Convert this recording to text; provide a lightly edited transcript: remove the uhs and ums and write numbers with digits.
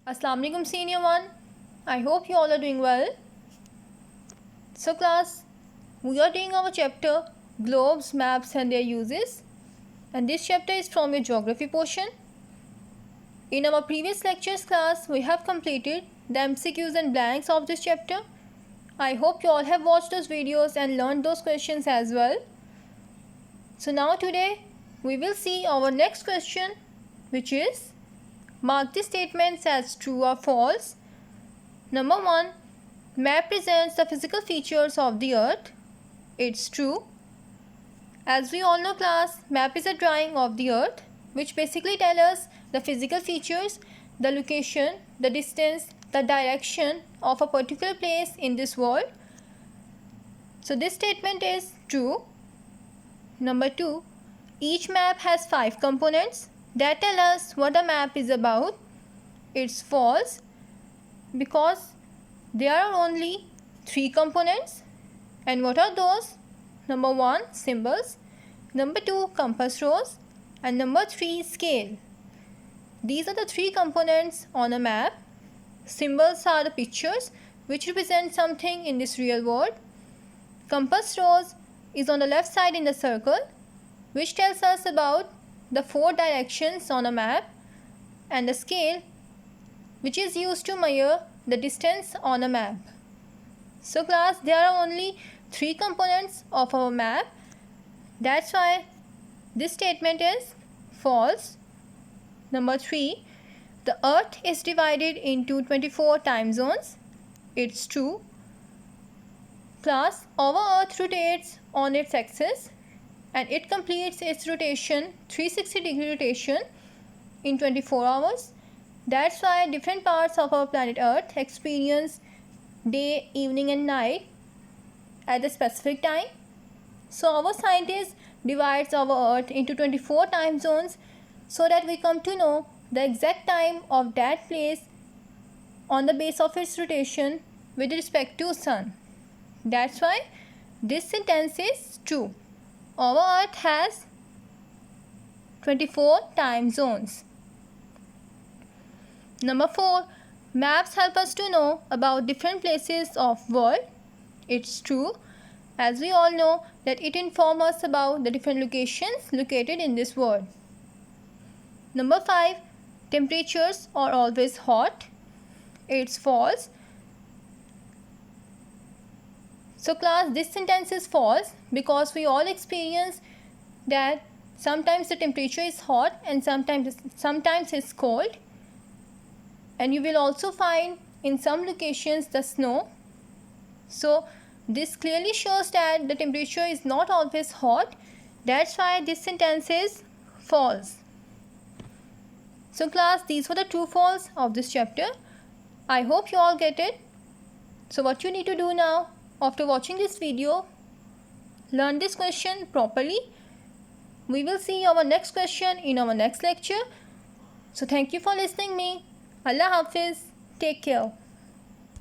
Assalamu alaikum senior one. I hope you all are doing well. So class, we are doing our chapter globes, maps and their uses, and this chapter is from your geography portion. In our previous lectures class, we have completed the MCQs and blanks of this chapter. I hope you all have watched those videos and learned those questions as well. So now today we will see our next question, which is mark the statements as true or false. Number 1. Map presents the physical features of the earth. It's true. As we all know class, map is a drawing of the earth which basically tell us the physical features, the location, the distance, the direction of a particular place in this world. So this statement is true. Number 2. Each map has 5 components that tell us what the map is about. It's false because there are only 3 components. And what are those? Number 1, symbols. Number 2, compass rose. And number 3, scale. These are the 3 components on a map. Symbols are the pictures which represent something in this real world. Compass rose is on the left side in the circle, which tells us about the 4 directions on a map, and the scale, which is used to measure the distance on a map. So class, there are only 3 components of our map. That's why this statement is false. Number 3. The earth is divided into 24 time zones. It's true. Class, our earth rotates on its axis and it completes its rotation, 360-degree rotation, in 24 hours. That's why different parts of our planet Earth experience day, evening and night at a specific time. So our scientists divides our Earth into 24 time zones so that we come to know the exact time of that place on the base of its rotation with respect to Sun. That's why this sentence is true. Our Earth has 24 time zones. Number 4. Maps help us to know about different places of world. It's true, as we all know that it informs us about the different locations located in this world. Number 5. Temperatures are always hot. It's false. So class, this sentence is false because we all experience that sometimes the temperature is hot and sometimes it's cold. And you will also find in some locations the snow. So this clearly shows that the temperature is not always hot. That's why this sentence is false. So class, these were the true false of this chapter. I hope you all get it. So what you need to do now, after watching this video, learn this question properly. We will see our next question in our next lecture. So thank you for listening me. Allah Hafiz. Take care.